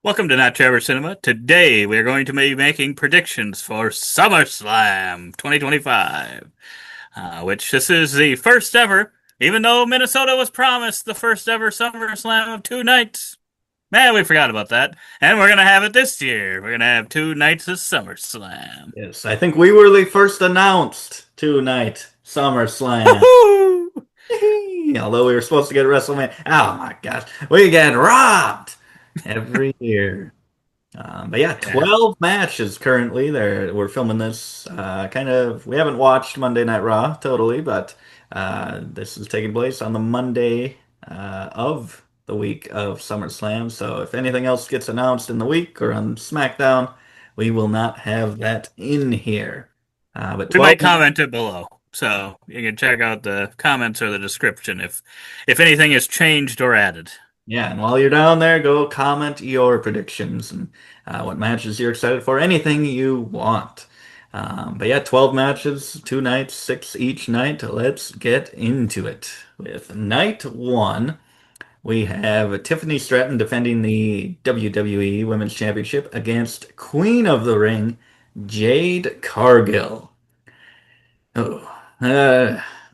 Welcome to Not Trevor Cinema. Today we are going to be making predictions for SummerSlam 2025, which this is the first ever, even though Minnesota was promised the first ever SummerSlam of 2 nights. Man, we forgot about that. And we're going to have it this year. We're going to have 2 nights of SummerSlam. Yes, I think we were the first announced two-night SummerSlam. Woohoo! Although we were supposed to get WrestleMania. Oh my gosh, we get robbed every year. But yeah, Yeah. 12 matches currently. We're filming this we haven't watched Monday Night Raw totally, but this is taking place on the Monday of the week of SummerSlam. So if anything else gets announced in the week or on SmackDown, we will not have that in here. But We 12 might comment it below. So you can check out the comments or the description if anything is changed or added. Yeah, and while you're down there, go comment your predictions and what matches you're excited for, anything you want. But yeah, 12 matches, 2 nights, six each night. Let's get into it. With night one, we have Tiffany Stratton defending the WWE Women's Championship against Queen of the Ring, Jade Cargill. Oh,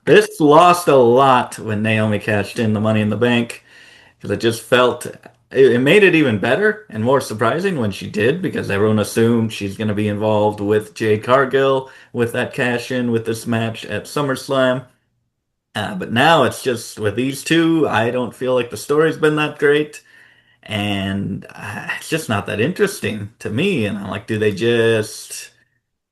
this lost a lot when Naomi cashed in the Money in the Bank because it just felt it made it even better and more surprising when she did because everyone assumed she's going to be involved with Jade Cargill with that cash in with this match at SummerSlam. But now it's just with these two, I don't feel like the story's been that great. And it's just not that interesting to me. And I'm like, do they just.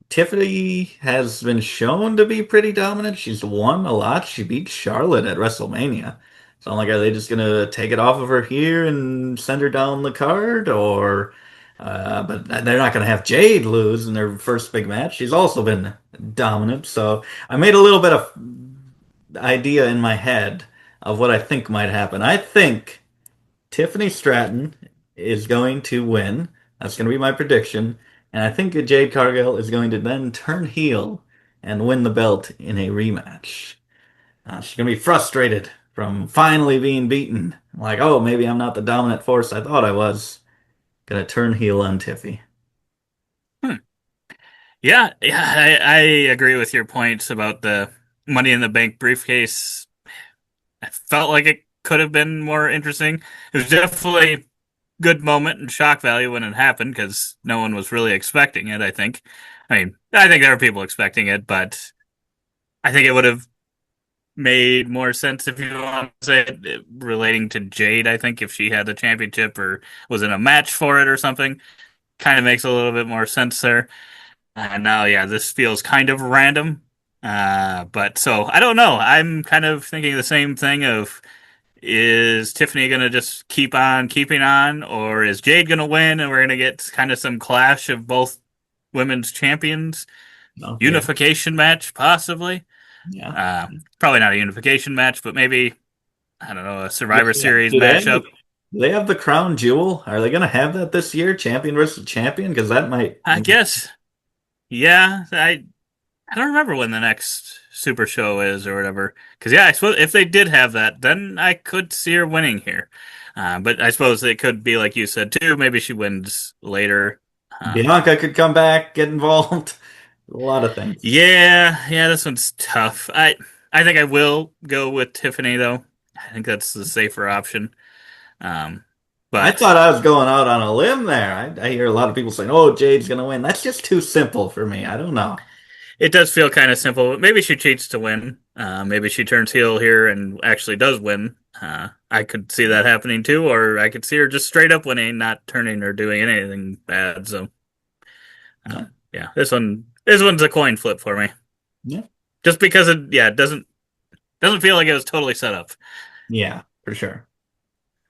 Tiffany has been shown to be pretty dominant. She's won a lot. She beat Charlotte at WrestleMania. So I'm like, are they just gonna take it off of her here and send her down the card, or? But they're not gonna have Jade lose in their first big match. She's also been dominant. So I made a little bit of idea in my head of what I think might happen. I think Tiffany Stratton is going to win. That's going to be my prediction. And I think Jade Cargill is going to then turn heel and win the belt in a rematch. She's going to be frustrated from finally being beaten. Like, oh, maybe I'm not the dominant force I thought I was. Gonna turn heel on Tiffy. Hmm. Yeah, I agree with your points about the Money in the Bank briefcase. I felt like it could have been more interesting. It was definitely a good moment and shock value when it happened because no one was really expecting it, I think. I mean, I think there were people expecting it, but I think it would have made more sense if you want to say it, relating to Jade. I think if she had the championship or was in a match for it or something, kind of makes a little bit more sense there. Now, yeah, this feels kind of random. But so I don't know. I'm kind of thinking the same thing of is Tiffany gonna just keep on keeping on, or is Jade gonna win and we're gonna get kind of some clash of both women's champions? Okay. Unification match, possibly. Yeah. Probably not a unification match, but maybe I don't know, a Survivor Yeah. Series matchup. Do they have the crown jewel? Are they gonna have that this year? Champion versus champion? Because that might. I guess. Yeah, I don't remember when the next Super Show is or whatever. Because yeah, I suppose if they did have that, then I could see her winning here. But I suppose it could be like you said too. Maybe she wins later. Bianca could come back, get involved. A lot of things. Yeah, this one's tough. I think I will go with Tiffany though. I think that's the safer option. Um, I but thought I was going out on a limb there. I hear a lot of people saying, "Oh, Jade's gonna win." That's just too simple for me. I don't know. it does feel kind of simple. Maybe she cheats to win. Maybe she turns heel here and actually does win. I could see that happening too, or I could see her just straight up winning, not turning or doing anything bad. So, Yeah, yeah, this one's a coin flip for me, yeah, just because it doesn't feel like it was totally set up. yeah, for sure.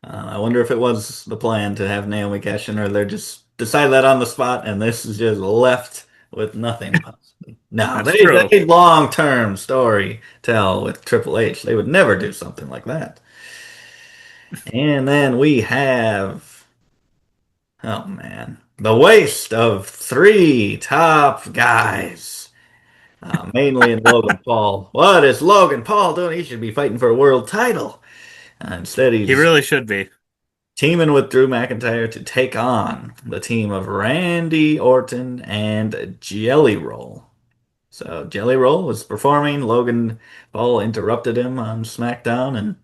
I wonder if it was the plan to have Naomi cash in, or they just decided that on the spot, and this is just left with nothing possibly. No, That's true. they long term story tell with Triple H. They would never do something like that. And then we have, oh man, the waste of three top guys. Mainly in Logan Paul. What is Logan Paul doing? He should be fighting for a world title. Instead, He he's really should be. teaming with Drew McIntyre to take on the team of Randy Orton and Jelly Roll. So Jelly Roll was performing. Logan Paul interrupted him on SmackDown, and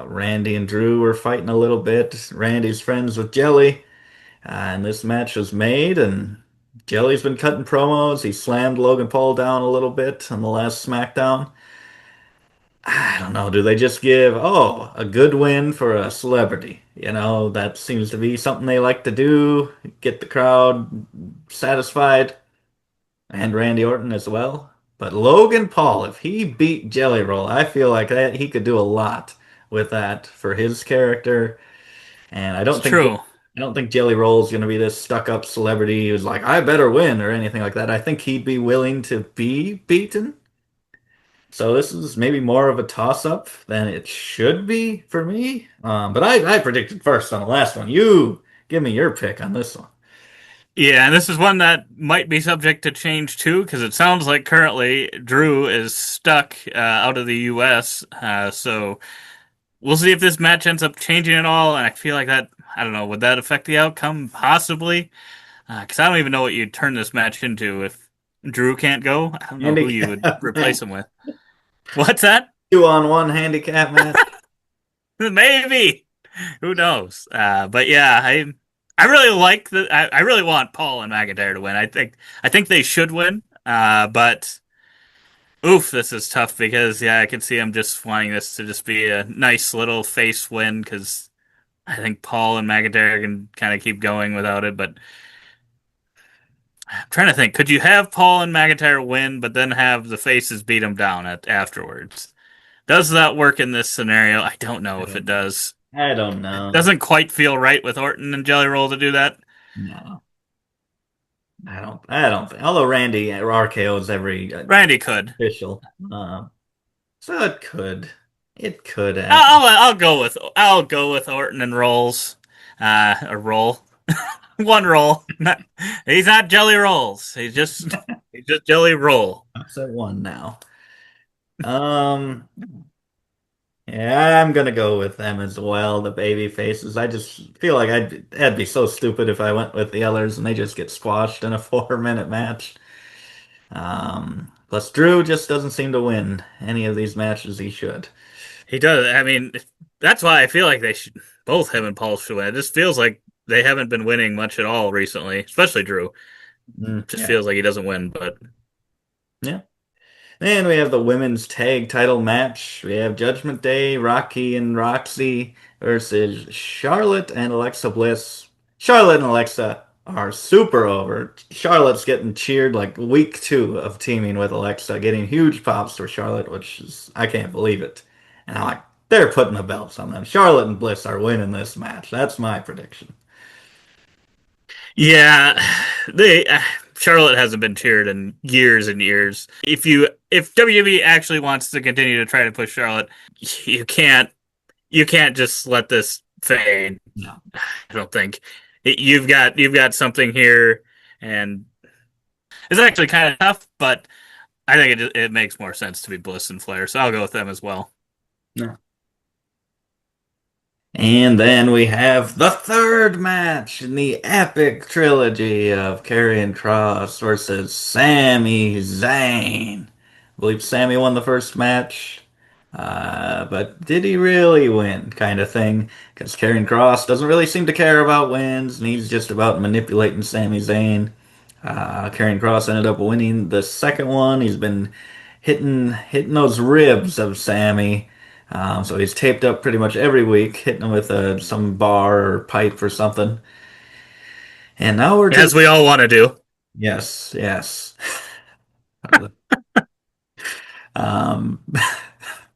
Randy and Drew were fighting a little bit. Randy's friends with Jelly, and this match was made. And Jelly's been cutting promos. He slammed Logan Paul down a little bit on the last SmackDown. I don't know. Do they just give, oh, a good win for a celebrity? That seems to be something they like to do. Get the crowd satisfied, and Randy Orton as well. But Logan Paul, if he beat Jelly Roll, I feel like that he could do a lot with that for his character. And It's true. I don't think Jelly Roll's going to be this stuck-up celebrity who's like, I better win or anything like that. I think he'd be willing to be beaten. So this is maybe more of a toss-up than it should be for me. But I predicted first on the last one. You give me your pick on this one. Yeah, and this is one that might be subject to change too, because it sounds like currently Drew is stuck out of the U.S. So we'll see if this match ends up changing at all. And I feel like that, I don't know, would that affect the outcome? Possibly. Because I don't even know what you'd turn this match into if Drew can't go. I don't know who you would Handicap replace match. him with. What's that? 2-on-1 handicap match. Maybe. Who knows? But yeah, I really like the. I really want Paul and McIntyre to win. I think they should win. But oof, this is tough because yeah, I could see him just wanting this to just be a nice little face win because I think Paul and McIntyre can kind of keep going without it. But I'm trying to think, could you have Paul and McIntyre win, but then have the faces beat them down afterwards? Does that work in this scenario? I don't know I if it don't, does. I don't know. Doesn't quite feel right with Orton and Jelly Roll to do that. No, I don't think. Although Randy RKO's every Randy could. official, uh, so it could happen. I'll go with Orton and Rolls. A roll, one roll. He's not Jelly Rolls. He's just Jelly Roll. So one now. Um, yeah, I'm gonna go with them as well. The baby faces. I just feel like I'd be so stupid if I went with the others and they just get squashed in a 4-minute match. Plus Drew just doesn't seem to win any of these matches he should. He does. I mean, that's why I feel like they should both him and Paul should win. It just feels like they haven't been winning much at all recently, especially Drew. Just Yeah, feels like he doesn't win, but yeah. And we have the women's tag title match. We have Judgment Day, Rocky and Roxy versus Charlotte and Alexa Bliss. Charlotte and Alexa are super over. Charlotte's getting cheered like week 2 of teaming with Alexa, getting huge pops for Charlotte, which is, I can't believe it. And I'm like, they're putting the belts on them. Charlotte and Bliss are winning this match. That's my prediction. yeah, they Charlotte hasn't been cheered in years and years. If WWE actually wants to continue to try to push Charlotte, you can't you can't just let this fade. No. I don't think you've got something here, and it's actually kind of tough, but I think it makes more sense to be Bliss and Flair, so I'll go with them as well. No. And then we have the third match in the epic trilogy of Karrion Kross versus Sami Zayn. I believe Sami won the first match, but did he really win? Kind of thing. Because Karrion Kross doesn't really seem to care about wins, and he's just about manipulating Sami Zayn. Karrion Kross ended up winning the second one. He's been hitting those ribs of Sami. So he's taped up pretty much every week, hitting him with some bar or pipe or something. And now we're to As we all want to do. yes, yes. Um,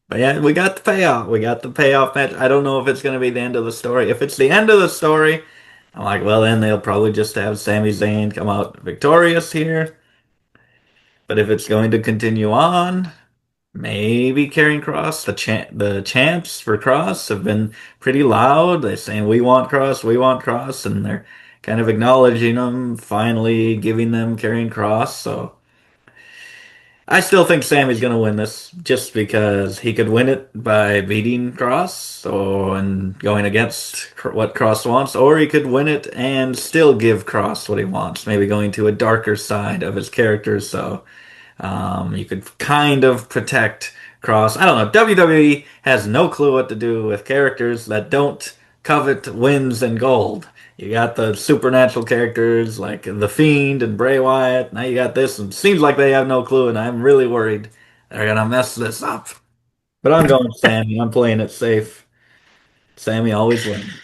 but yeah, we got the payoff. We got the payoff match. I don't know if it's going to be the end of the story. If it's the end of the story, I'm like, well, then they'll probably just have Sami Zayn come out victorious here. But if it's going to continue on, maybe Karrion Kross, the champs for Kross have been pretty loud. They're saying we want Kross, and they're kind of acknowledging them, finally giving them Karrion Kross. So I still think Sammy's gonna win this just because he could win it by beating Kross or and going against what Kross wants, or he could win it and still give Kross what he wants, maybe going to a darker side of his character. So you could kind of protect Kross. I don't know. WWE has no clue what to do with characters that don't covet wins and gold. You got the supernatural characters like The Fiend and Bray Wyatt. Now you got this, and it seems like they have no clue, and I'm really worried they're gonna mess this up. But I'm going Sammy. I'm playing it safe. Sammy always wins.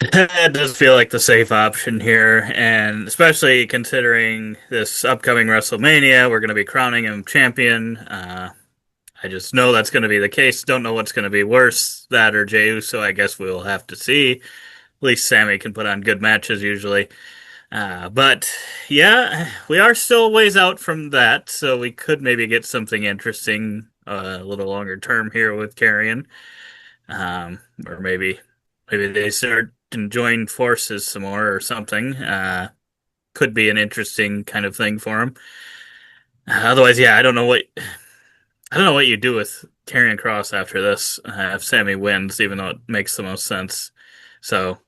It does feel like the safe option here, and especially considering this upcoming WrestleMania, we're going to be crowning him champion. I just know that's going to be the case. Don't know what's going to be worse, that or Jey Uso. I guess we'll have to see. At least Sammy can put on good matches usually. But yeah, we are still a ways out from that, so we could maybe get something interesting a little longer term here with Karrion. Or maybe they start and join forces some more or something. Could be an interesting kind of thing for him. Otherwise, yeah, I don't know what you do with Karrion Kross after this. If Sammy wins, even though it makes the most sense. So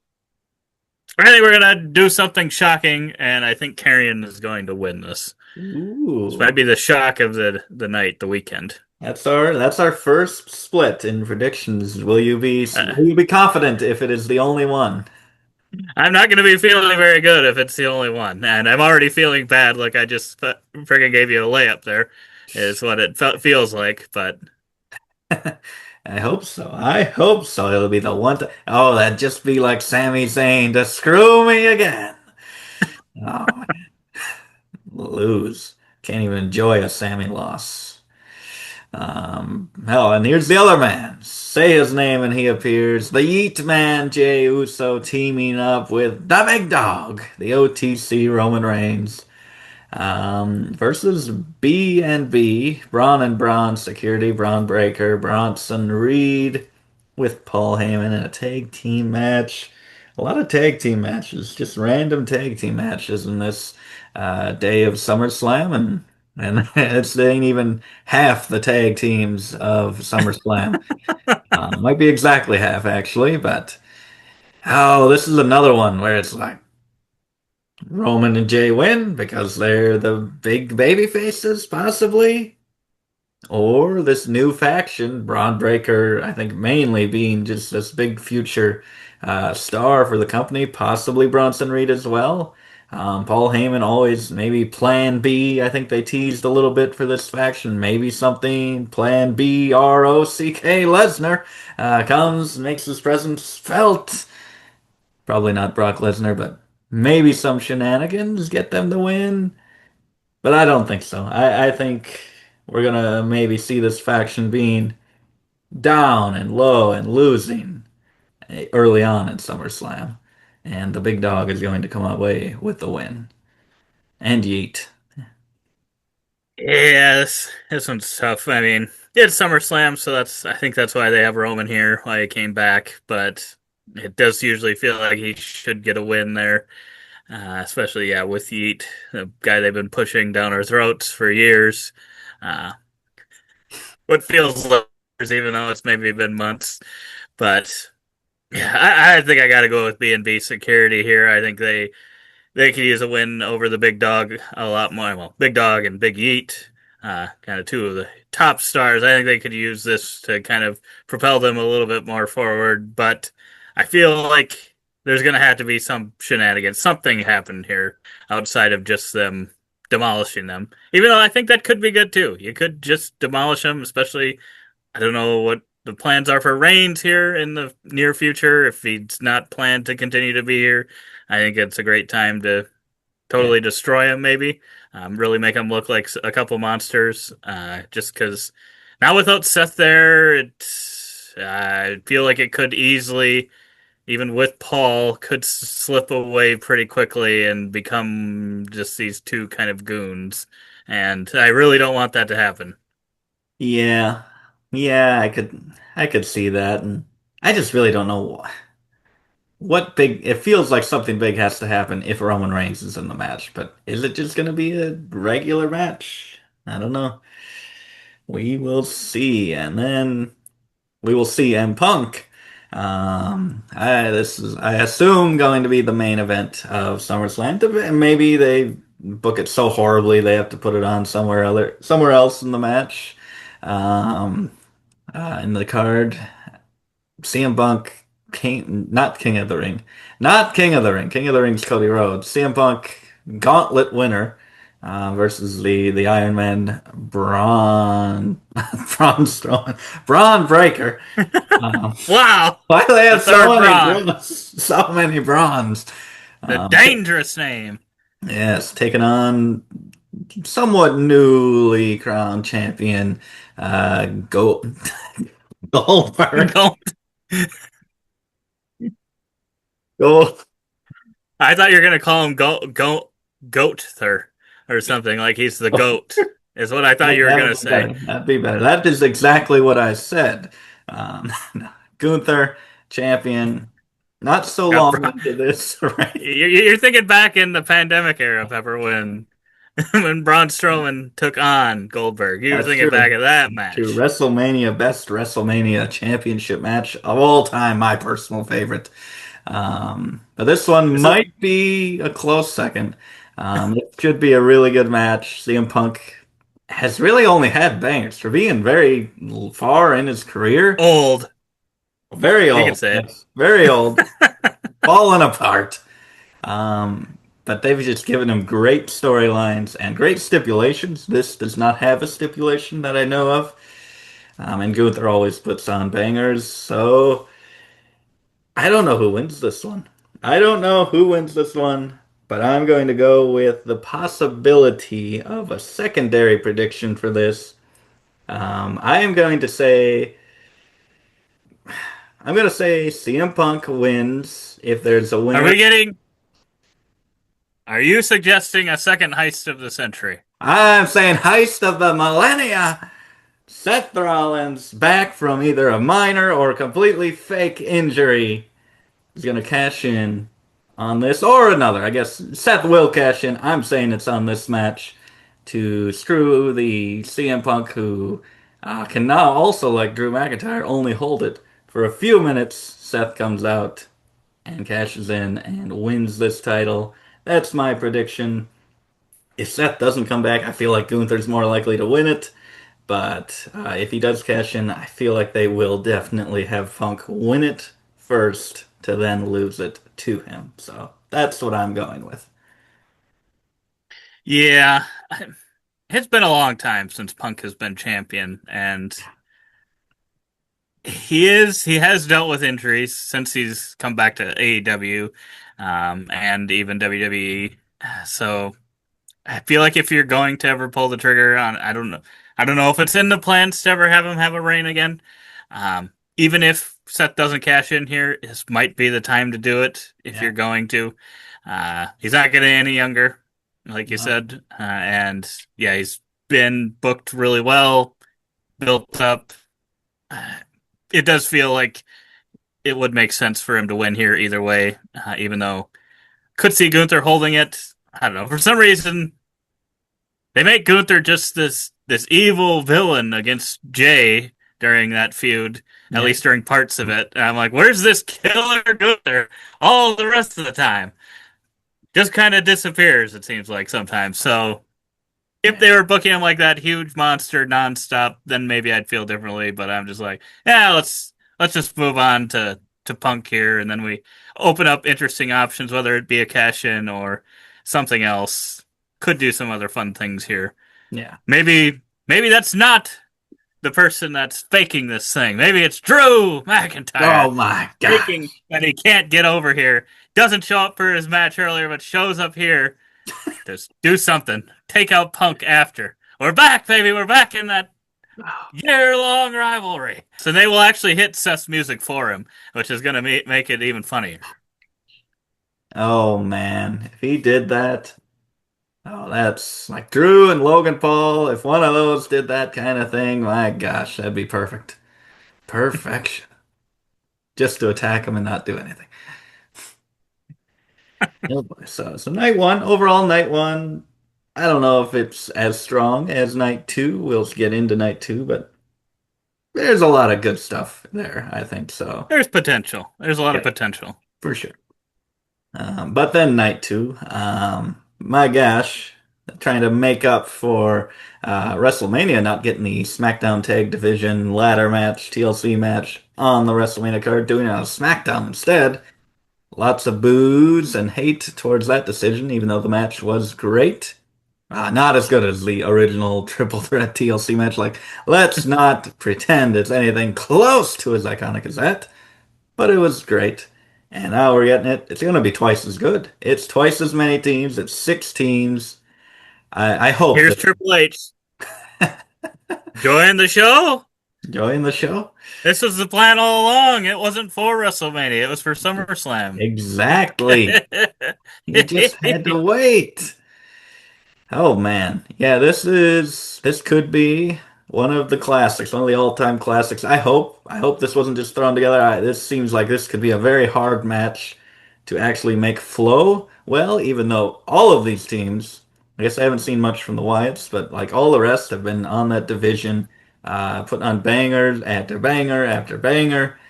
I think we're gonna do something shocking, and I think Karrion is going to win this. This might Ooh. be the shock of the night, the weekend. That's our first split in predictions. Uh, Will you be confident if it is the only one? I'm not going to be feeling very good if it's the only one, and I'm already feeling bad. Like I just friggin' gave you a layup there, is what it feels like. But I hope so. I hope so. It'll be the one. Oh, that'd just be like Sami Zayn to screw me again. Oh, man. Lose. Can't even enjoy a Sami loss. Hell, and here's the other man. Say his name and he appears. The Yeet Man, Jey Uso, teaming up with the Big Dog, the OTC Roman Reigns. Versus B and B, Braun and Braun Security, Braun Breaker, Bronson Reed with Paul Heyman in a tag team match. A lot of tag team matches, just random tag team matches in this day of SummerSlam, and it ain't even half the tag teams of SummerSlam. Might be exactly half actually, but oh, this is another one where it's like Roman and Jay win because they're the big baby faces, possibly. Or this new faction, Braun Breaker, I think mainly being just this big future star for the company, possibly Bronson Reed as well. Paul Heyman always maybe Plan B. I think they teased a little bit for this faction. Maybe something Plan B, Rock Lesnar comes, makes his presence felt. Probably not Brock Lesnar, but maybe some shenanigans get them to win. But I don't think so. I think we're gonna maybe see this faction being down and low and losing early on in SummerSlam. And the big dog is going to come away with the win. And yeet. yeah, this one's tough. I mean, it's SummerSlam, so I think that's why they have Roman here, why he came back. But it does usually feel like he should get a win there, especially yeah with Yeet, the guy they've been pushing down our throats for years. Uh, what feels like years, even though it's maybe been months. But yeah, I think I got to go with B&B Security here. I think they could use a win over the big dog a lot more. Well, big dog and big Yeet, kind of two of the top stars. I think they could use this to kind of propel them a little bit more forward. But I feel like there's going to have to be some shenanigans. Something happened here outside of just them demolishing them. Even though I think that could be good too. You could just demolish them, especially I don't know what the plans are for Reigns here in the near future. If he's not planned to continue to be here, I think it's a great time to Yeah. totally destroy him, maybe. Really make him look like a couple monsters. Just because now without Seth there, I feel like it could easily, even with Paul, could slip away pretty quickly and become just these two kind of goons. And I really don't want that to happen. Yeah. Yeah, I could see that. And I just really don't know what big it feels like something big has to happen if Roman Reigns is in the match, but is it just gonna be a regular match? I don't know. We will see. And then we will see M Punk. This is, I assume, going to be the main event of SummerSlam. Maybe they book it so horribly they have to put it on somewhere else in the match. Um, in the card, CM Punk, not King of the Ring, not King of the Ring. King of the Ring's Cody Rhodes. CM Punk, Gauntlet winner. Versus the Iron Man Braun Braun Strowman Braun Breaker. Um, Wow, why do they the have third Bron, so many bronze? the Um, dangerous name. yes, taking on somewhat newly crowned champion, Goldberg. Goat. Gold. I thought you were gonna call him Goather or something like he's the goat. Is what I thought you were That gonna would be say. better. That'd be better. That is exactly what I said. No. Gunther, champion. Not so Got long Bron. into this, right? You're thinking back in the pandemic era, Pepper, when when Braun Strowman took on Goldberg. You were That's thinking true. back at that True. match. WrestleMania, best WrestleMania championship match of all time, my personal favorite. But this one This is might be a close second. It should be a really good match. CM Punk has really only had bangers for being very far in his career. old. Very You can old, say it. yes, very old, falling apart. But they've just given him great storylines and great stipulations. This does not have a stipulation that I know of. And Gunther always puts on bangers, so I don't know who wins this one. I don't know who wins this one, but I'm going to go with the possibility of a secondary prediction for this. I am going to say CM Punk wins if there's a Are winner. we getting? Are you suggesting a second heist of the century? I'm saying heist of the millennia. Seth Rollins back from either a minor or completely fake injury is going to cash in on this or another. I guess Seth will cash in. I'm saying it's on this match to screw the CM Punk who can now also, like Drew McIntyre, only hold it for a few minutes. Seth comes out and cashes in and wins this title. That's my prediction. If Seth doesn't come back, I feel like Gunther's more likely to win it. But if he does cash in, I feel like they will definitely have Funk win it first to then lose it to him. So that's what I'm going with. Yeah, it's been a long time since Punk has been champion, and he has dealt with injuries since he's come back to AEW, and even WWE. So I feel like if you're going to ever pull the trigger on, I don't know if it's in the plans to ever have him have a reign again. Even if Seth doesn't cash in here, this might be the time to do it if Yeah. you're going to. He's not getting any younger, like you No. said, and yeah, he's been booked really well, built up. Uh, it does feel like it would make sense for him to win here either way, even though could see Gunther holding it. I don't know. For some reason, they make Gunther just this evil villain against Jay during that feud, at Yeah. least during parts of it. And I'm like, where's this killer Gunther all the rest of the time? Just kind of disappears, it seems like sometimes. So if Yeah. they were booking him like that huge monster nonstop, then maybe I'd feel differently. But I'm just like, yeah, let's just move on to Punk here, and then we open up interesting options, whether it be a cash in or something else. Could do some other fun things here. Yeah. Maybe that's not the person that's faking this thing. Maybe it's Drew Oh McIntyre my faking gosh. that he can't get over here. Doesn't show up for his match earlier, but shows up here. Just do something. Take out Punk after. We're back, baby. We're back in that year-long rivalry. So they will actually hit Seth's music for him, which is going to make it even funnier. Oh man. If he did that, oh, that's like Drew and Logan Paul. If one of those did that kind of thing, my gosh, that'd be perfect. Perfection. Just to attack him and not do anything. Oh boy. So night one, overall night one. I don't know if it's as strong as night two. We'll get into night two, but there's a lot of good stuff there, I think so. There's potential. There's a lot of Yep, potential. for sure. But then night two, my gosh, trying to make up for WrestleMania not getting the SmackDown Tag Division ladder match, TLC match on the WrestleMania card, doing it on SmackDown instead. Lots of boos and hate towards that decision, even though the match was great. Not as good as the original Triple Threat TLC match. Like, let's not pretend it's anything close to as iconic as that. But it was great. And now we're getting it. It's going to be twice as good. It's twice as many teams. It's six teams. I hope Here's that Triple H. Join the show. enjoying the show. This was the plan all along. It wasn't for WrestleMania. It was for SummerSlam. Exactly. You just had to wait. Oh man. Yeah, this could be one of the classics, one of the all-time classics. I hope this wasn't just thrown together. This seems like this could be a very hard match to actually make flow well, even though all of these teams, I guess I haven't seen much from the Wyatts, but like all the rest have been on that division, putting on bangers after banger after banger.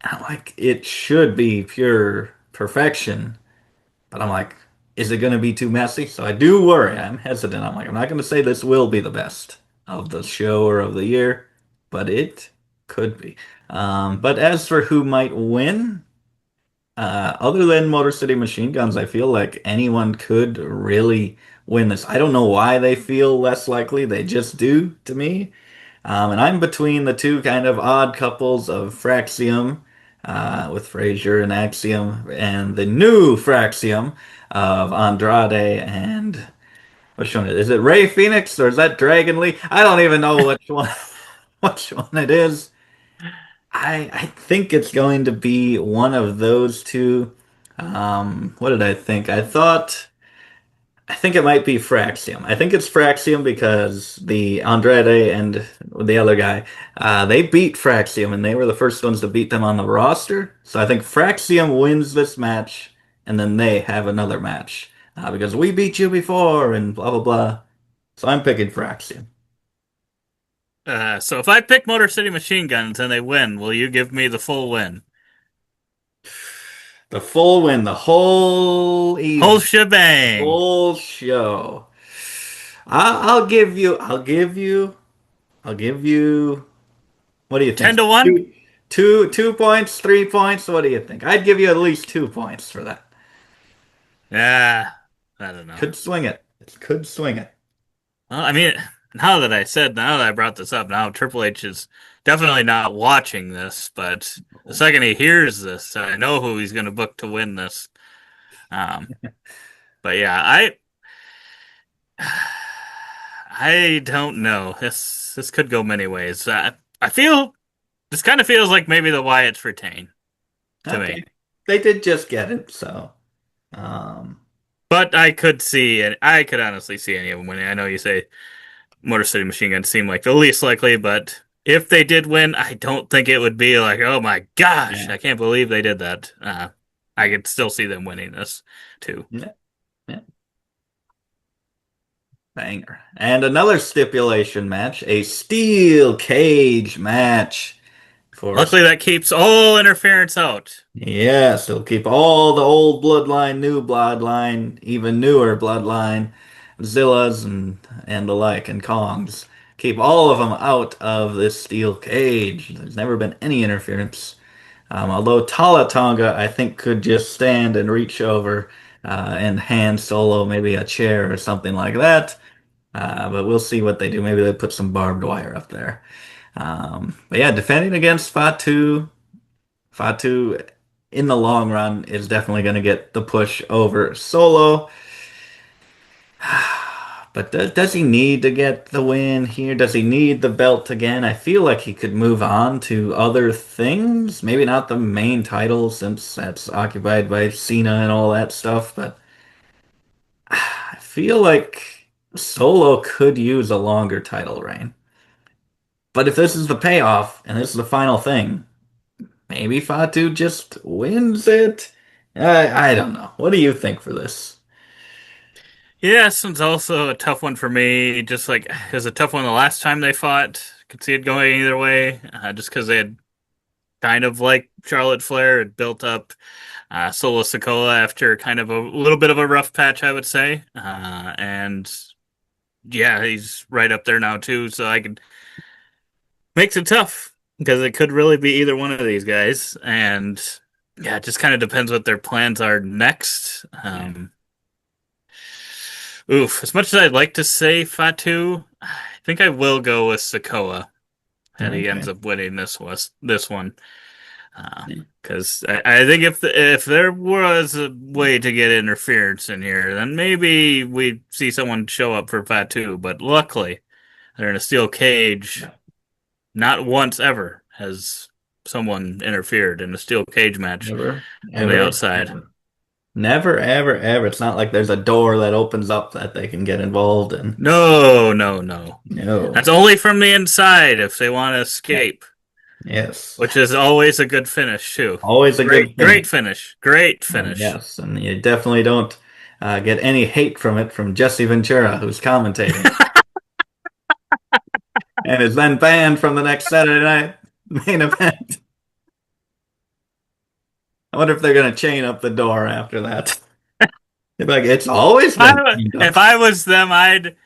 And I'm like, it should be pure perfection. But I'm like, is it going to be too messy? So I do worry. I'm hesitant. I'm like, I'm not going to say this will be the best of the show or of the year, but it could be. But as for who might win, other than Motor City Machine Guns, I feel like anyone could really win this. I don't know why they feel less likely. They just do to me. And I'm between the two kind of odd couples of Fraxium, with Frazier and Axiom, and the new Fraxium of Andrade and which one is it? Ray Phoenix or is that Dragon Lee? I don't even know which one which one it is. I think it's going to be one of those two. What did I think? I think it might be Fraxium. I think it's Fraxium because the Andrade and the other guy, they beat Fraxium and they were the first ones to beat them on the roster. So I think Fraxium wins this match and then they have another match because we beat you before and blah blah blah. So I'm picking Fraxium. So if I pick Motor City Machine Guns and they win, will you give me the full win? The full win, the whole Whole evening, shebang. whole show. I'll give you. What do you think? 10-1? Two points, 3 points. What do you think? I'd give you at least 2 points for that. Yeah, I don't know. Could swing it. It could swing it. Well, I mean, now that I brought this up, now Triple H is definitely not watching this, but the second he hears this, I know who he's going to book to win this. Um, but yeah, I don't know. This could go many ways. I feel this kind of feels like maybe the Wyatts retain to me, Okay. They did just get it, so um but I could honestly see any of them winning. I know you say Motor City Machine Guns seem like the least likely, but if they did win, I don't think it would be like, oh my gosh, yeah. I can't believe they did that. I could still see them winning this too. Yeah. Yeah. Banger. And another stipulation match, a steel cage match for Luckily, that keeps all interference out. yes, it'll keep all the old bloodline, new bloodline, even newer bloodline, Zillas and the like, and Kongs. Keep all of them out of this steel cage. There's never been any interference. Although Tala Tonga, I think, could just stand and reach over and hand solo maybe a chair or something like that. But we'll see what they do. Maybe they put some barbed wire up there. But yeah, defending against Fatu. Fatu, in the long run, is definitely going to get the push over Solo. But does he need to get the win here? Does he need the belt again? I feel like he could move on to other things. Maybe not the main title since that's occupied by Cena and all that stuff. But I feel like Solo could use a longer title reign. But if this is the payoff and this is the final thing, maybe Fatu just wins it. I don't know. What do you think for this? Yeah, this one's also a tough one for me. Just like it was a tough one the last time they fought. Could see it going either way, just because they had kind of like Charlotte Flair had built up Solo Sikoa after kind of a little bit of a rough patch, I would say. And yeah, he's right up there now too. So I could makes it tough because it could really be either one of these guys. And yeah, it just kind of depends what their plans are next. Yeah. Oof, as much as I'd like to say Fatu, I think I will go with Sikoa that he ends Okay. up winning this one. Yeah. Because I think if there was a way to get interference in here, then maybe we'd see someone show up for Fatu. But luckily, they're in a steel cage. Yeah. Not once ever has someone interfered in a steel cage match Never, from the ever, outside. ever. Never, ever, ever. It's not like there's a door that opens up that they can get involved in. No, no, no. No. That's only from the inside if they want to Yeah. escape, Yes. which is always a good finish too. Always a good Great, finish. great finish. Great Oh, finish. yes. And you definitely don't get any hate from it from Jesse Ventura, who's commentating, and is then banned from the next Saturday night main event. I wonder if they're going to chain up the door after that. They'd be like, it's always been chained up. If I was them, I'd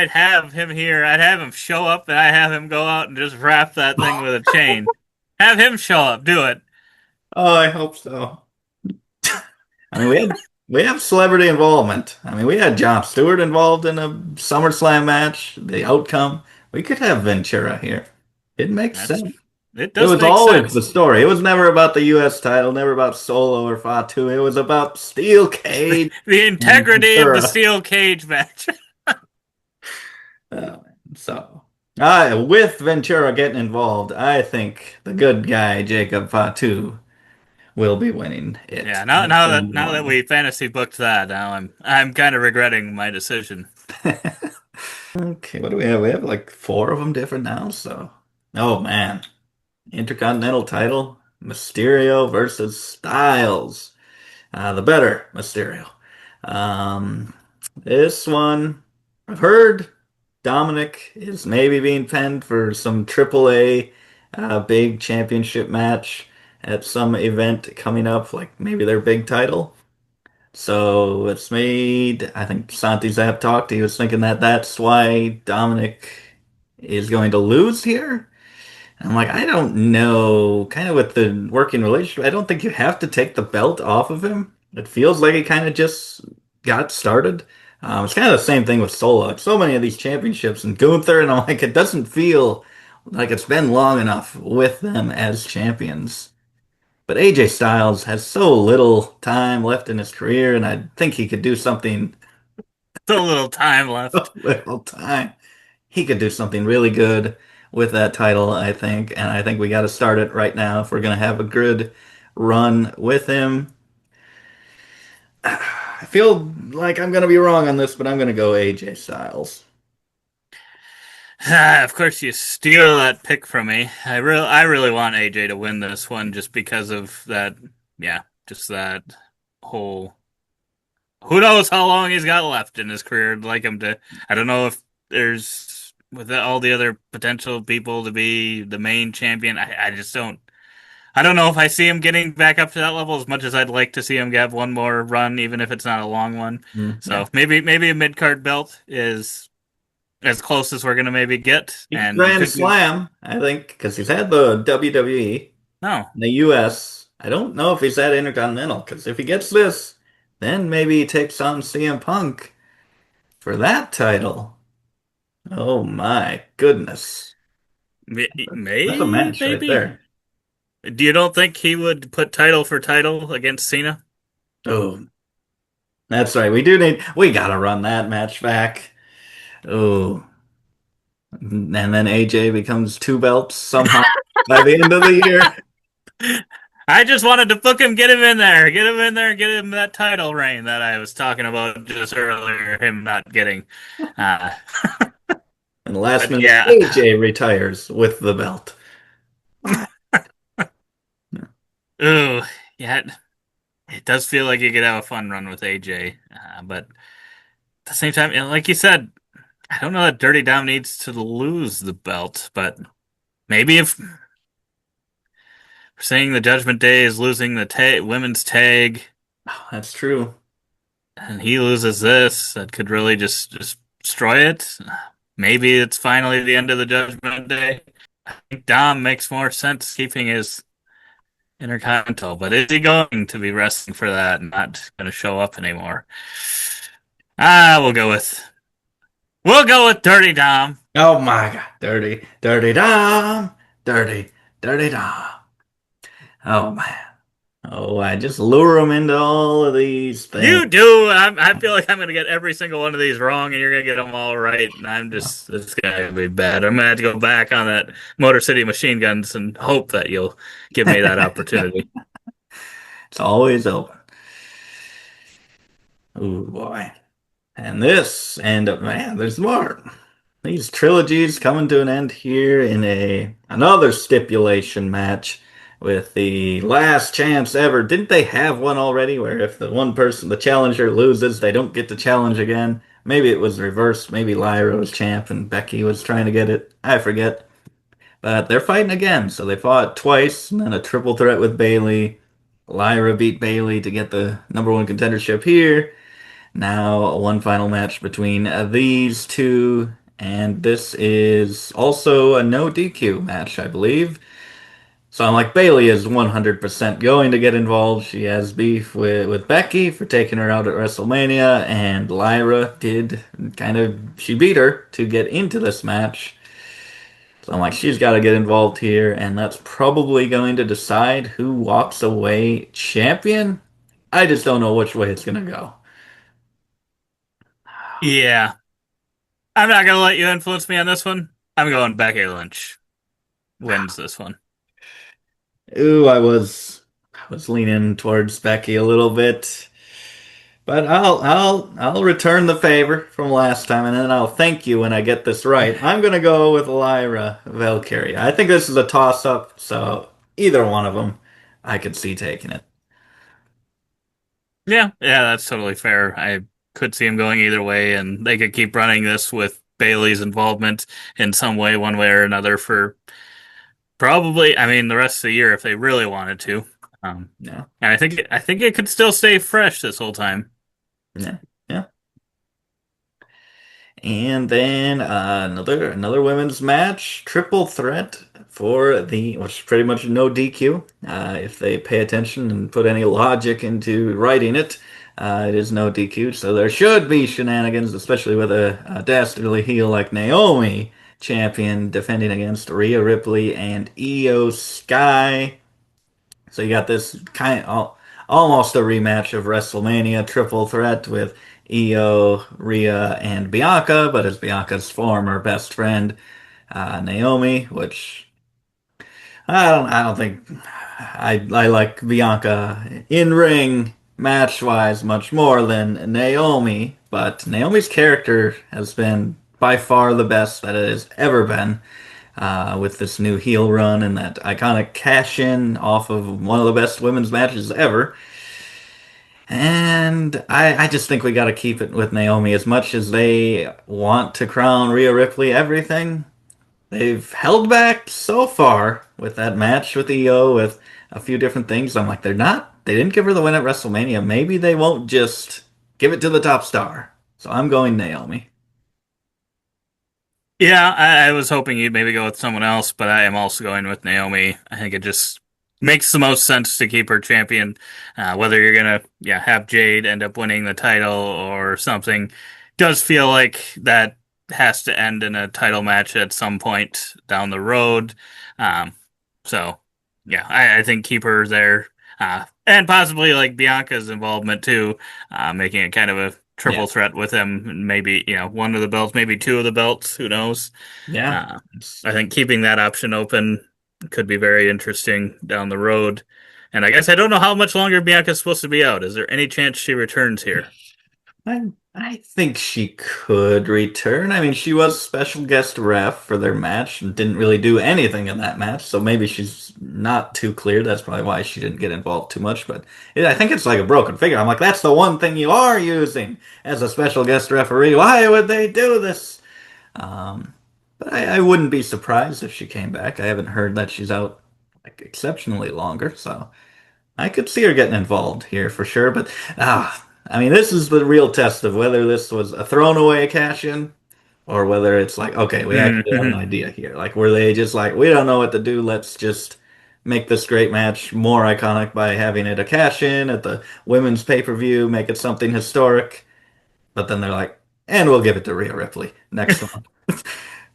have him here. I'd have him show up, and I'd have him go out and just wrap that thing with a chain. Have him show up. Do it. Oh, I hope so. I mean, we have celebrity involvement. I mean, we had Jon Stewart involved in a SummerSlam match. The outcome, we could have Ventura here. It makes That's sense. it. It Does was make always the sense. story. It was never about the U.S. title, never about Solo or Fatu. It was about Steel Cage The and integrity of the Ventura. steel cage match. Uh, so, with Ventura getting involved, I think the good guy Jacob Fatu will be winning Yeah. it. Now that we fantasy booked that, now I'm kind of regretting my decision. Okay, what do we have? We have like four of them different now. So, oh man, Intercontinental title, Mysterio versus Styles. The better Mysterio. Um, this one, I've heard Dominik is maybe being penned for some AAA big championship match at some event coming up, like maybe their big title. So it's made, I think Santi Zap talked. He was thinking that that's why Dominik is going to lose here. And I'm like, I don't know. Kind of with the working relationship, I don't think you have to take the belt off of him. It feels like it kind of just got started. It's kind of the same thing with Solo. Like so many of these championships and Gunther, and I'm like, it doesn't feel like it's been long enough with them as champions. But AJ Styles has so little time left in his career, and I think he could do something So little time so left. little time. He could do something really good with that title, I think. And I think we got to start it right now if we're going to have a good run with him. I feel like I'm going to be wrong on this, but I'm going to go AJ Styles. Of course, you steal that pick from me. I really want AJ to win this one just because of that. Yeah, just that whole. Who knows how long he's got left in his career? I'd like him to. I don't know if there's with all the other potential people to be the main champion. I just don't. I don't know if I see him getting back up to that level as much as I'd like to see him have one more run, even if it's not a long one. Yeah. So maybe a mid card belt is as close as we're gonna maybe get, He could and you Grand could do Slam, I think, because he's had the WWE, no. the US. I don't know if he's had Intercontinental, because if he gets this, then maybe he takes on CM Punk for that title. Oh my goodness. That's a match right Maybe. there. Do you don't think he would put title for title against Cena? Oh, that's right. We gotta run that match back. Oh, and then AJ becomes two belts somehow by the end of the year. I just wanted to book him, get him in there, get him in there, get him that title reign that I was talking about just earlier, him not getting. Uh, And last but minute, yeah, AJ retires with the belt. ooh, yeah, it does feel like you could have a fun run with AJ, but the same time, like you said, I don't know that Dirty Dom needs to lose the belt, but maybe if we're saying the Judgment Day is losing the women's tag, Oh, that's true. and he loses this, that could really just destroy it. Maybe it's finally the end of the Judgment Day. I think Dom makes more sense keeping his Intercontinental, but is he going to be wrestling for that and not going to show up anymore? Ah, we'll go with Dirty Dom. Oh my God. Dirty, dirty Dom. Dirty, dirty Dom. Oh man. Oh, I just lure them into all of these things. You do. I feel like I'm going to get every single one of these wrong, and you're going to get them all right. And it's going to be bad. I'm going to have to go back on that Motor City Machine Guns and hope that you'll give me that opportunity. It's always open. Oh boy. And man, there's more. These trilogies coming to an end here in a another stipulation match with the last chance ever. Didn't they have one already where if the one person, the challenger loses, they don't get to challenge again? Maybe it was reversed. Maybe Lyra was champ and Becky was trying to get it. I forget. But they're fighting again. So they fought twice and then a triple threat with Bayley. Lyra beat Bayley to get the number one contendership here. Now, one final match between these two, and this is also a no DQ match, I believe. So I'm like, Bayley is 100% going to get involved. She has beef with Becky for taking her out at WrestleMania, and Lyra did she beat her to get into this match. So I'm like, she's got to get involved here, and that's probably going to decide who walks away champion. I just don't know which way it's going to go. Yeah, I'm not going to let you influence me on this one. I'm going Becky Lynch wins this one. Ooh, I was leaning towards Becky a little bit, but I'll return the favor from last time, and then I'll thank you when I get this right. I'm gonna go with Lyra Valkyria. I think this is a toss-up, so either one of them, I could see taking it. Yeah, that's totally fair. I could see him going either way, and they could keep running this with Bailey's involvement in some way, one way or another, for probably, I mean, the rest of the year if they really wanted to. Um, Yeah, and I think it could still stay fresh this whole time. yeah, yeah. And then another women's match, triple threat for which is pretty much no DQ. If they pay attention and put any logic into writing it, it is no DQ. So there should be shenanigans, especially with a dastardly heel like Naomi, champion defending against Rhea Ripley and Io Sky. So you got this almost a rematch of WrestleMania triple threat with Io, Rhea, and Bianca, but as Bianca's former best friend Naomi, which I don't think I like Bianca in ring match wise much more than Naomi, but Naomi's character has been by far the best that it has ever been with this new heel run and that iconic cash in off of one of the best women's matches ever. And I just think we got to keep it with Naomi as much as they want to crown Rhea Ripley everything. They've held back so far with that match with EO with a few different things. I'm like, they didn't give her the win at WrestleMania. Maybe they won't just give it to the top star. So I'm going Naomi. Yeah, I was hoping you'd maybe go with someone else, but I am also going with Naomi. I think it just makes the most sense to keep her champion. Whether you're gonna, yeah, have Jade end up winning the title or something, does feel like that has to end in a title match at some point down the road. Um, so yeah, I think keep her there, and possibly like Bianca's involvement too, making it kind of a Yeah. triple threat with him. Maybe, one of the belts, maybe two of the belts. Who knows? Yeah. Uh, I think keeping that option open could be very interesting down the road. And I guess I don't know how much longer Bianca's supposed to be out. Is there any chance she returns here? I think she could return. I mean, she was special guest ref for their match and didn't really do anything in that match, so maybe she's not too clear. That's probably why she didn't get involved too much. But yeah, I think it's like a broken figure. I'm like, that's the one thing you are using as a special guest referee. Why would they do this? Um, but I wouldn't be surprised if she came back. I haven't heard that she's out like exceptionally longer, so. I could see her getting involved here for sure, but I mean, this is the real test of whether this was a thrown away cash in or whether it's like, okay, we actually have an Hmm. idea here. Like, were they just like, we don't know what to do, let's just make this great match more iconic by having it a cash in at the women's pay-per-view, make it something historic, but then they're like, and we'll give it to Rhea Ripley next one.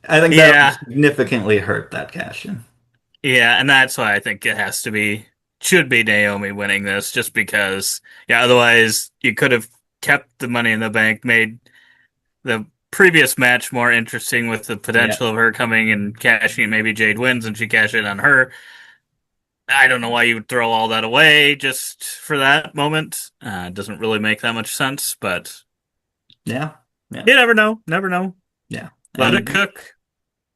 I think that would Yeah, significantly hurt that cash in. yeah, and that's why I think it should be Naomi winning this, just because, yeah, otherwise you could have kept the Money in the Bank, made the previous match more interesting with the Yeah. potential of her coming and cashing. Maybe Jade wins and she cash in on her. I don't know why you would throw all that away just for that moment. It doesn't really make that much sense, but Yeah. Yeah. you never know. Never know. Yeah. Let it And cook.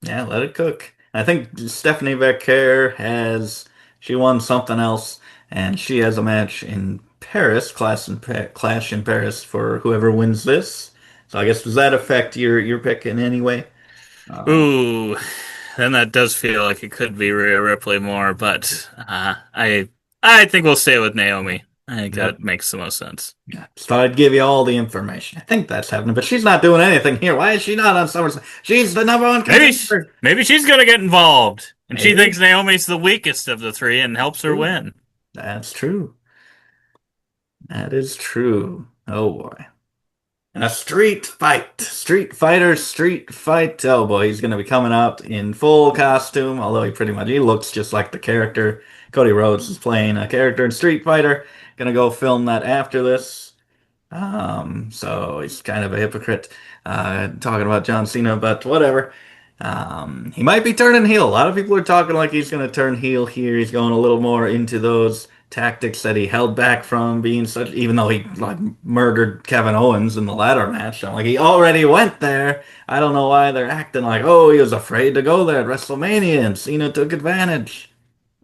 yeah, let it cook. I think Stephanie Becker she won something else, and she has a match in Paris, Clash in Paris for whoever wins this. So I guess does that affect your pick in any way? Um, Ooh, then that does feel like it could be Rhea Ripley more, but I think we'll stay with Naomi. I think yep. that makes the most sense. Yeah. Just thought I'd give you all the information. I think that's happening, but she's not doing anything here. Why is she not on SummerSlam? She's the number one contender. Maybe she's gonna get involved, and she thinks Maybe. Naomi's the weakest of the three and helps her True. win. That's true. That is true. Oh boy. And a street fight. Street fighter, street fight. Oh boy, he's gonna be coming out in full costume, although he looks just like the character. Cody Rhodes is playing a character in Street Fighter. Gonna go film that after this. So he's kind of a hypocrite, talking about John Cena, but whatever. He might be turning heel. A lot of people are talking like he's going to turn heel here. He's going a little more into those tactics that he held back from being such, even though he like murdered Kevin Owens in the ladder match. I'm like, he already went there. I don't know why they're acting like, oh, he was afraid to go there at WrestleMania and Cena took advantage.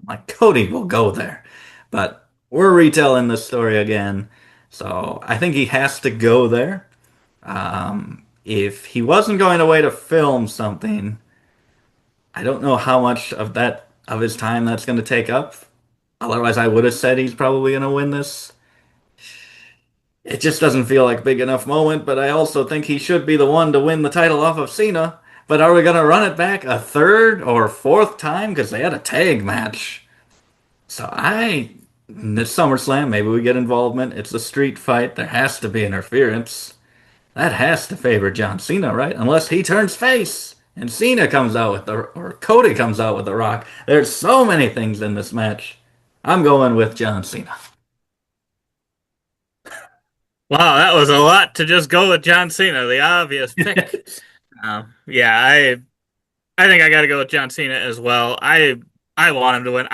Like, Cody will go there. But we're retelling this story again. So I think he has to go there. If he wasn't going away to film something, I don't know how much of that of his time that's going to take up. Otherwise, I would have said he's probably going to win this. It just doesn't feel like a big enough moment, but I also think he should be the one to win the title off of Cena. But are we going to run it back a third or fourth time? Because they had a tag match. This SummerSlam, maybe we get involvement. It's a street fight. There has to be interference. That has to favor John Cena, right? Unless he turns face and Cena comes out or Cody comes out with the Rock. There's so many things in this match. I'm going with John Cena. Wow, that was a lot to just go with John Cena, the obvious pick. Yeah, I think I got to go with John Cena as well. I want him to win.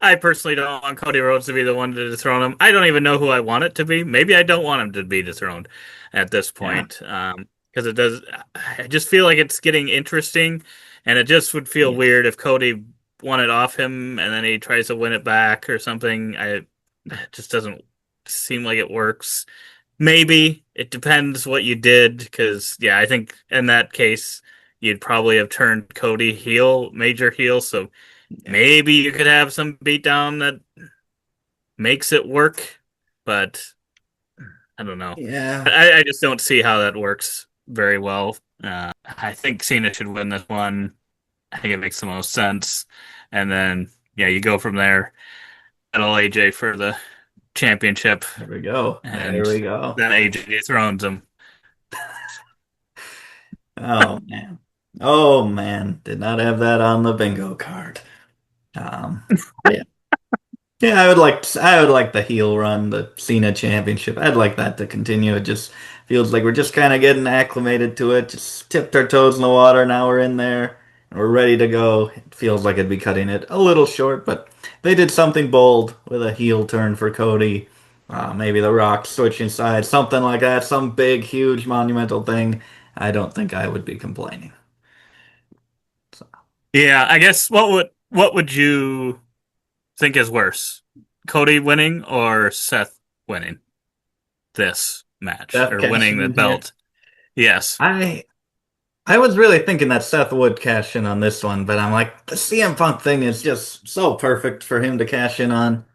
I personally don't want Cody Rhodes to be the one to dethrone him. I don't even know who I want it to be. Maybe I don't want him to be dethroned at this Yeah. point, because it does. I just feel like it's getting interesting, and it just would feel Yes. weird if Cody won it off him and then he tries to win it back or something. It just doesn't seem like it works. Maybe it depends what you did, because yeah, I think in that case you'd probably have turned Cody heel, major heel, so Yeah. maybe you could have some beatdown that makes it work, but I don't know. Yeah. I just don't see how that works very well. I think Cena should win this one. I think it makes the most sense. And then, yeah, you go from there. Battle AJ for the championship, There we go. There and we go. then AJ dethrones him. Oh man. Oh man. Did not have that on the bingo card. Um, yeah. Yeah, I would like the heel run, the Cena Championship. I'd like that to continue. It just feels like we're just kind of getting acclimated to it. Just tipped our toes in the water. Now we're in there and we're ready to go. It feels like it'd be cutting it a little short, but they did something bold with a heel turn for Cody. Maybe The Rock switching sides, something like that, some big, huge, monumental thing. I don't think I would be complaining. So, Yeah, I guess what would you think is worse? Cody winning or Seth winning this match Seth or winning cashing the in here. belt? Yes. I I was really thinking that Seth would cash in on this one, but I'm like, the CM Punk thing is just so perfect for him to cash in on.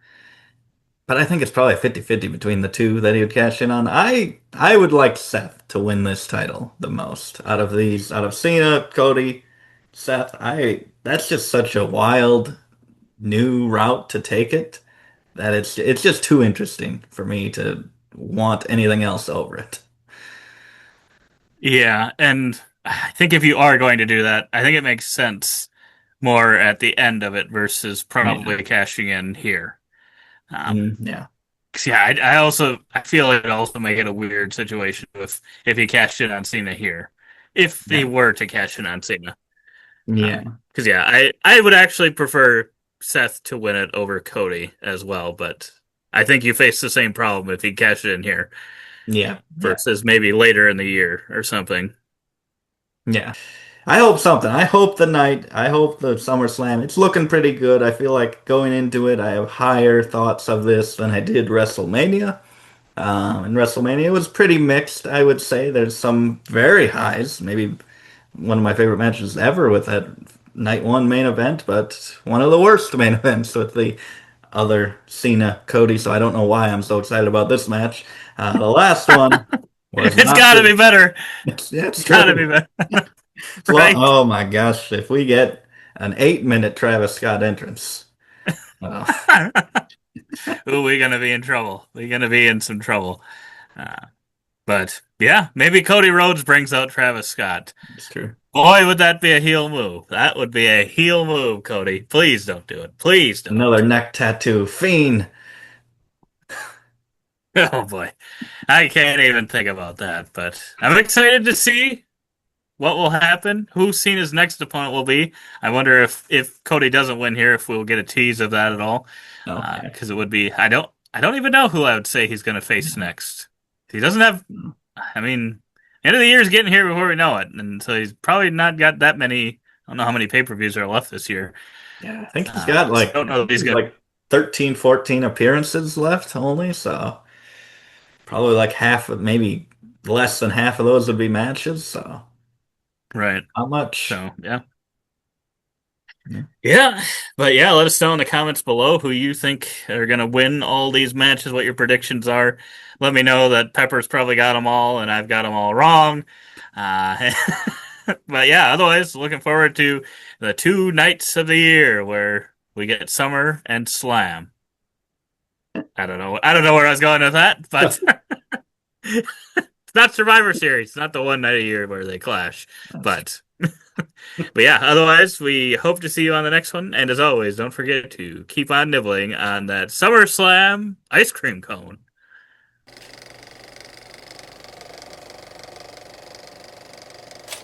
But I think it's probably 50-50 between the two that he would cash in on. I would like Seth to win this title the most out of these, out of Cena, Cody, Seth. I That's just such a wild new route to take it that it's just too interesting for me to want anything else over it. Yeah, and I think if you are going to do that, I think it makes sense more at the end of it versus Yeah. probably cashing in here. Yeah. 'Cause yeah, I feel it would also make it a weird situation if he cashed in on Cena here, if he Yeah. were to cash in on Cena. Yeah. Because yeah, I would actually prefer Seth to win it over Cody as well, but I think you face the same problem if he cashed it in here Yeah. Yeah. versus maybe later in the year or something. Yeah. I hope something. I hope the night, I hope the SummerSlam. It's looking pretty good. I feel like going into it, I have higher thoughts of this than I did WrestleMania. And WrestleMania was pretty mixed, I would say. There's some very highs, maybe one of my favorite matches ever with that night one main event, but one of the worst main events with the other Cena Cody. So I don't know why I'm so excited about this match. The last one was It's not got to good. be better. Yeah, It's it's got to be true. better, right? Oh my gosh, if we get an 8 minute Travis Scott entrance. Oh, Ooh, we're gonna be in trouble. We're gonna be in some trouble. Uh, but yeah, maybe Cody Rhodes brings out Travis Scott. it's true. Boy, would that be a heel move. That would be a heel move, Cody. Please don't do it. Please Another don't. neck tattoo. Fiend. Oh boy. I can't even think about that, but I'm excited to see what will happen, who Cena's next opponent will be. I wonder if Cody doesn't win here, if we'll get a tease of that at all. Okay. Because it would be I don't even know who I would say he's going to face Yeah. next. He doesn't have. I mean, end of the year is getting here before we know it, and so he's probably not got that many. I don't know how many pay-per-views are left this year. Yeah, I think he's got So I like don't I know if think he's he's going. like 13, 14 appearances left only, so probably like half of maybe less than half of those would be matches, so Right. not much. So yeah. Yeah. Yeah, but yeah, let us know in the comments below who you think are going to win all these matches, what your predictions are. Let me know that Pepper's probably got them all and I've got them all wrong. Uh, but yeah, otherwise, looking forward to the two nights of the year where we get Summer and Slam. I don't know. I don't know where I was going with that, but it's not Survivor Series. It's not the one night a year where they clash. That's true. But But yeah, otherwise, we hope to see you on the next one. And as always, don't forget to keep on nibbling on that SummerSlam ice cream cone.